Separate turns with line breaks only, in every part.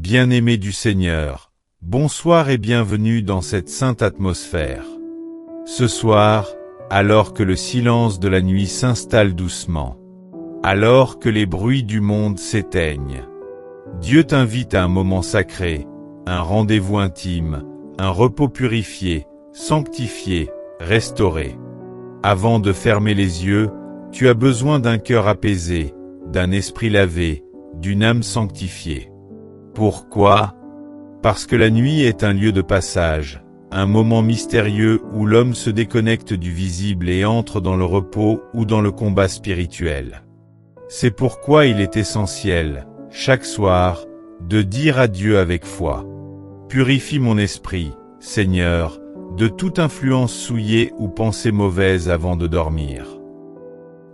Bien-aimés du Seigneur, bonsoir et bienvenue dans cette sainte atmosphère. Ce soir, alors que le silence de la nuit s'installe doucement, alors que les bruits du monde s'éteignent, Dieu t'invite à un moment sacré, un rendez-vous intime, un repos purifié, sanctifié, restauré. Avant de fermer les yeux, tu as besoin d'un cœur apaisé, d'un esprit lavé, d'une âme sanctifiée. Pourquoi? Parce que la nuit est un lieu de passage, un moment mystérieux où l'homme se déconnecte du visible et entre dans le repos ou dans le combat spirituel. C'est pourquoi il est essentiel, chaque soir, de dire à Dieu avec foi: purifie mon esprit, Seigneur, de toute influence souillée ou pensée mauvaise avant de dormir.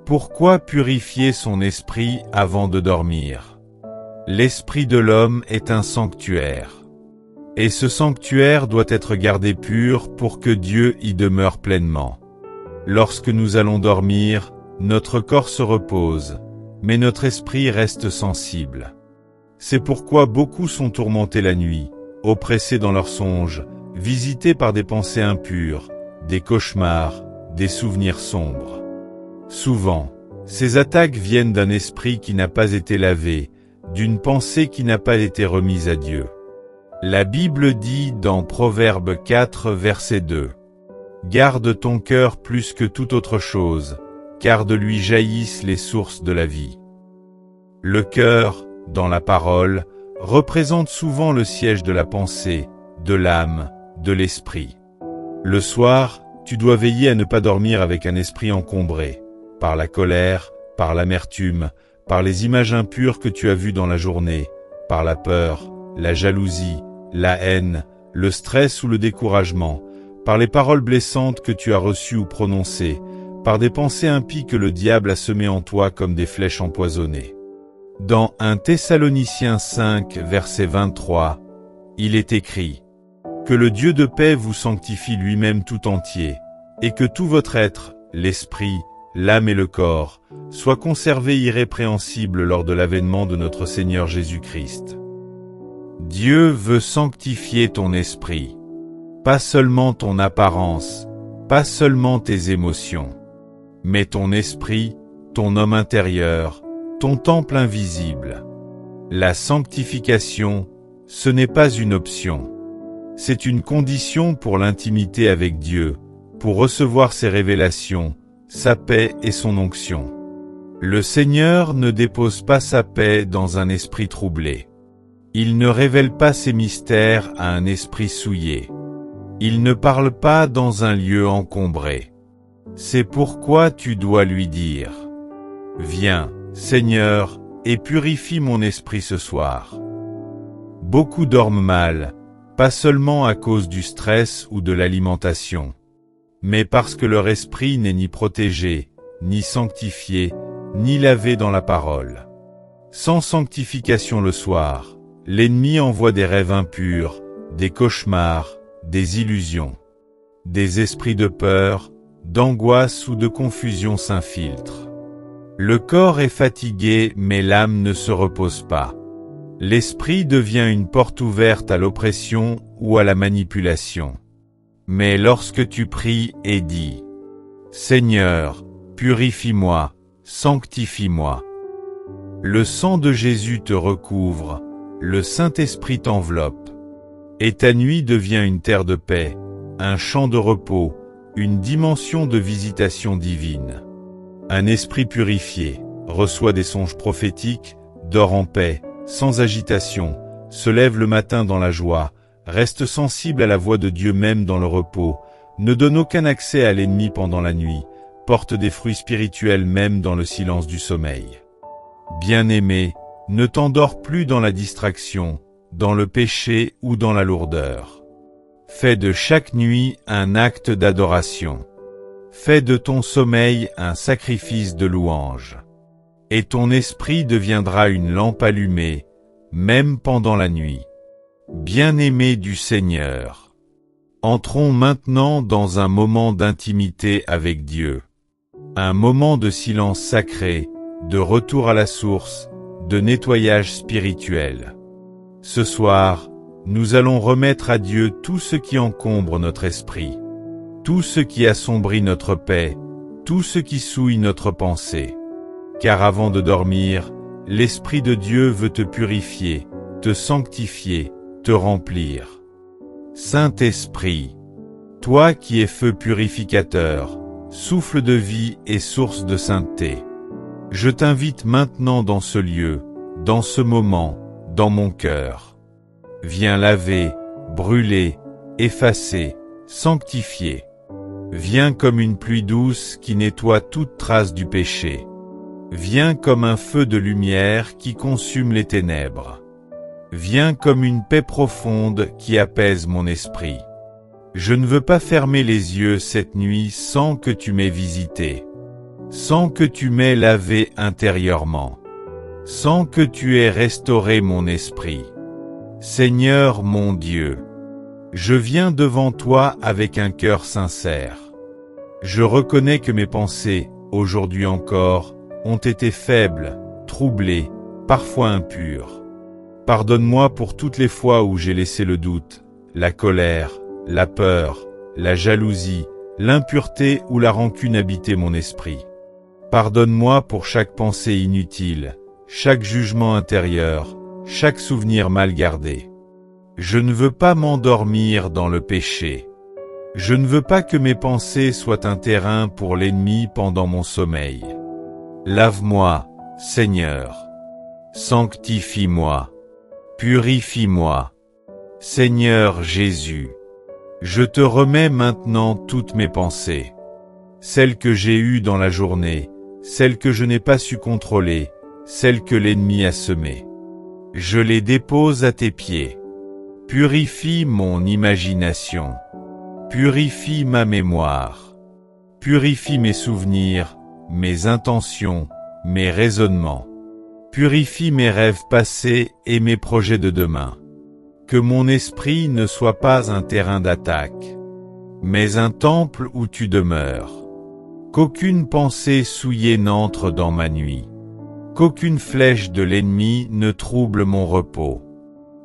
Pourquoi purifier son esprit avant de dormir? L'esprit de l'homme est un sanctuaire. Et ce sanctuaire doit être gardé pur pour que Dieu y demeure pleinement. Lorsque nous allons dormir, notre corps se repose, mais notre esprit reste sensible. C'est pourquoi beaucoup sont tourmentés la nuit, oppressés dans leurs songes, visités par des pensées impures, des cauchemars, des souvenirs sombres. Souvent, ces attaques viennent d'un esprit qui n'a pas été lavé, d'une pensée qui n'a pas été remise à Dieu. La Bible dit dans Proverbe 4 verset 2 : « Garde ton cœur plus que toute autre chose, car de lui jaillissent les sources de la vie. » Le cœur, dans la parole, représente souvent le siège de la pensée, de l'âme, de l'esprit. Le soir, tu dois veiller à ne pas dormir avec un esprit encombré, par la colère, par l'amertume, par les images impures que tu as vues dans la journée, par la peur, la jalousie, la haine, le stress ou le découragement, par les paroles blessantes que tu as reçues ou prononcées, par des pensées impies que le diable a semées en toi comme des flèches empoisonnées. Dans 1 Thessaloniciens 5, verset 23, il est écrit: « Que le Dieu de paix vous sanctifie lui-même tout entier, et que tout votre être, l'esprit, l'âme et le corps, soient conservés irrépréhensibles lors de l'avènement de notre Seigneur Jésus-Christ. » Dieu veut sanctifier ton esprit. Pas seulement ton apparence, pas seulement tes émotions, mais ton esprit, ton homme intérieur, ton temple invisible. La sanctification, ce n'est pas une option. C'est une condition pour l'intimité avec Dieu, pour recevoir ses révélations, sa paix et son onction. Le Seigneur ne dépose pas sa paix dans un esprit troublé. Il ne révèle pas ses mystères à un esprit souillé. Il ne parle pas dans un lieu encombré. C'est pourquoi tu dois lui dire: « Viens, Seigneur, et purifie mon esprit ce soir. » Beaucoup dorment mal, pas seulement à cause du stress ou de l'alimentation, mais parce que leur esprit n'est ni protégé, ni sanctifié, ni lavé dans la parole. Sans sanctification le soir, l'ennemi envoie des rêves impurs, des cauchemars, des illusions. Des esprits de peur, d'angoisse ou de confusion s'infiltrent. Le corps est fatigué mais l'âme ne se repose pas. L'esprit devient une porte ouverte à l'oppression ou à la manipulation. Mais lorsque tu pries et dis: « Seigneur, purifie-moi, sanctifie-moi. » Le sang de Jésus te recouvre, le Saint-Esprit t'enveloppe, et ta nuit devient une terre de paix, un champ de repos, une dimension de visitation divine. Un esprit purifié reçoit des songes prophétiques, dort en paix, sans agitation, se lève le matin dans la joie, reste sensible à la voix de Dieu même dans le repos, ne donne aucun accès à l'ennemi pendant la nuit, porte des fruits spirituels même dans le silence du sommeil. Bien-aimé, ne t'endors plus dans la distraction, dans le péché ou dans la lourdeur. Fais de chaque nuit un acte d'adoration. Fais de ton sommeil un sacrifice de louange. Et ton esprit deviendra une lampe allumée, même pendant la nuit. Bien-aimés du Seigneur, entrons maintenant dans un moment d'intimité avec Dieu. Un moment de silence sacré, de retour à la source, de nettoyage spirituel. Ce soir, nous allons remettre à Dieu tout ce qui encombre notre esprit, tout ce qui assombrit notre paix, tout ce qui souille notre pensée. Car avant de dormir, l'Esprit de Dieu veut te purifier, te sanctifier, te remplir. Saint-Esprit, toi qui es feu purificateur, souffle de vie et source de sainteté, je t'invite maintenant dans ce lieu, dans ce moment, dans mon cœur. Viens laver, brûler, effacer, sanctifier. Viens comme une pluie douce qui nettoie toute trace du péché. Viens comme un feu de lumière qui consume les ténèbres. Viens comme une paix profonde qui apaise mon esprit. Je ne veux pas fermer les yeux cette nuit sans que tu m'aies visité, sans que tu m'aies lavé intérieurement, sans que tu aies restauré mon esprit. Seigneur mon Dieu, je viens devant toi avec un cœur sincère. Je reconnais que mes pensées, aujourd'hui encore, ont été faibles, troublées, parfois impures. Pardonne-moi pour toutes les fois où j'ai laissé le doute, la colère, la peur, la jalousie, l'impureté ou la rancune habiter mon esprit. Pardonne-moi pour chaque pensée inutile, chaque jugement intérieur, chaque souvenir mal gardé. Je ne veux pas m'endormir dans le péché. Je ne veux pas que mes pensées soient un terrain pour l'ennemi pendant mon sommeil. Lave-moi, Seigneur. Sanctifie-moi. Purifie-moi. Seigneur Jésus, je te remets maintenant toutes mes pensées. Celles que j'ai eues dans la journée, celles que je n'ai pas su contrôler, celles que l'ennemi a semées. Je les dépose à tes pieds. Purifie mon imagination. Purifie ma mémoire. Purifie mes souvenirs, mes intentions, mes raisonnements. Purifie mes rêves passés et mes projets de demain. Que mon esprit ne soit pas un terrain d'attaque, mais un temple où tu demeures. Qu'aucune pensée souillée n'entre dans ma nuit. Qu'aucune flèche de l'ennemi ne trouble mon repos.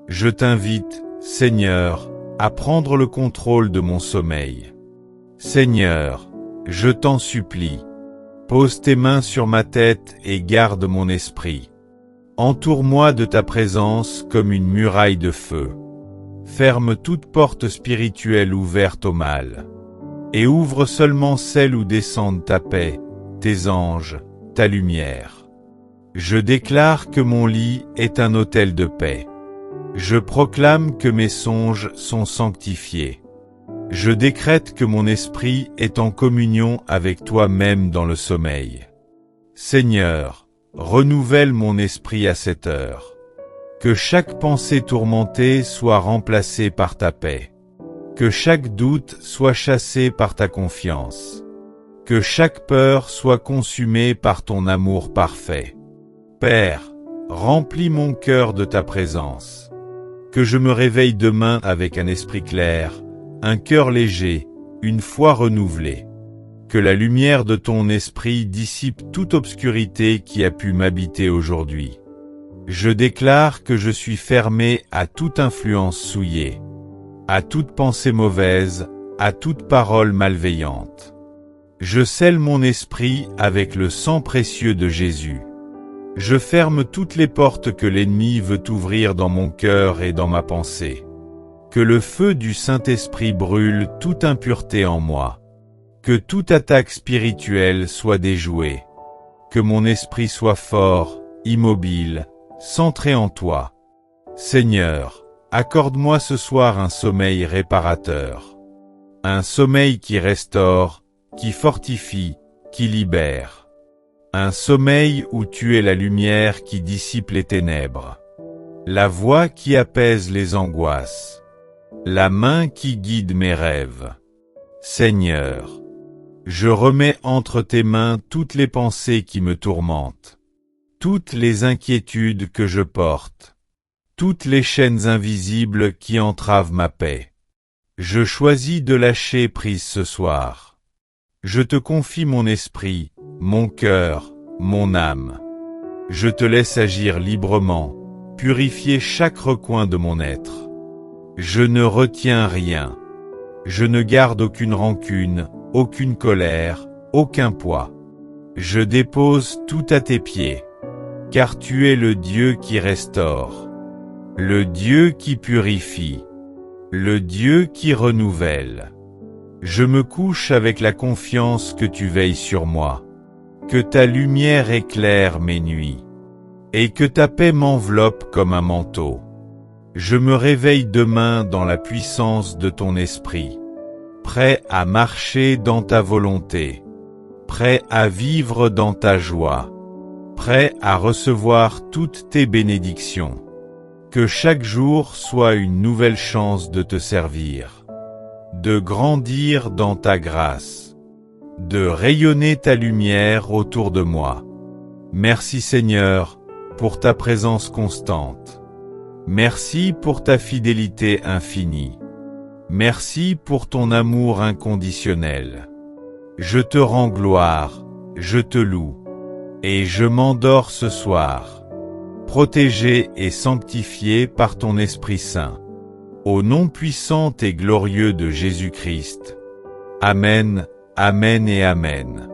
Je t'invite, Seigneur, à prendre le contrôle de mon sommeil. Seigneur, je t'en supplie, pose tes mains sur ma tête et garde mon esprit. Entoure-moi de ta présence comme une muraille de feu. Ferme toute porte spirituelle ouverte au mal, et ouvre seulement celle où descendent ta paix, tes anges, ta lumière. Je déclare que mon lit est un autel de paix. Je proclame que mes songes sont sanctifiés. Je décrète que mon esprit est en communion avec toi-même dans le sommeil. Seigneur, renouvelle mon esprit à cette heure. Que chaque pensée tourmentée soit remplacée par ta paix. Que chaque doute soit chassé par ta confiance. Que chaque peur soit consumée par ton amour parfait. Père, remplis mon cœur de ta présence. Que je me réveille demain avec un esprit clair, un cœur léger, une foi renouvelée. Que la lumière de ton esprit dissipe toute obscurité qui a pu m'habiter aujourd'hui. Je déclare que je suis fermé à toute influence souillée, à toute pensée mauvaise, à toute parole malveillante. Je scelle mon esprit avec le sang précieux de Jésus. Je ferme toutes les portes que l'ennemi veut ouvrir dans mon cœur et dans ma pensée. Que le feu du Saint-Esprit brûle toute impureté en moi. Que toute attaque spirituelle soit déjouée. Que mon esprit soit fort, immobile, centré en toi. Seigneur, accorde-moi ce soir un sommeil réparateur. Un sommeil qui restaure, qui fortifie, qui libère. Un sommeil où tu es la lumière qui dissipe les ténèbres. La voix qui apaise les angoisses. La main qui guide mes rêves. Seigneur, je remets entre tes mains toutes les pensées qui me tourmentent, toutes les inquiétudes que je porte, toutes les chaînes invisibles qui entravent ma paix. Je choisis de lâcher prise ce soir. Je te confie mon esprit, mon cœur, mon âme. Je te laisse agir librement, purifier chaque recoin de mon être. Je ne retiens rien. Je ne garde aucune rancune, aucune colère, aucun poids. Je dépose tout à tes pieds. Car tu es le Dieu qui restaure, le Dieu qui purifie, le Dieu qui renouvelle. Je me couche avec la confiance que tu veilles sur moi, que ta lumière éclaire mes nuits, et que ta paix m'enveloppe comme un manteau. Je me réveille demain dans la puissance de ton esprit, prêt à marcher dans ta volonté, prêt à vivre dans ta joie, prêt à recevoir toutes tes bénédictions. Que chaque jour soit une nouvelle chance de te servir, de grandir dans ta grâce, de rayonner ta lumière autour de moi. Merci Seigneur, pour ta présence constante. Merci pour ta fidélité infinie. Merci pour ton amour inconditionnel. Je te rends gloire, je te loue. Et je m'endors ce soir, protégé et sanctifié par ton Esprit Saint. Au nom puissant et glorieux de Jésus-Christ. Amen, Amen et Amen.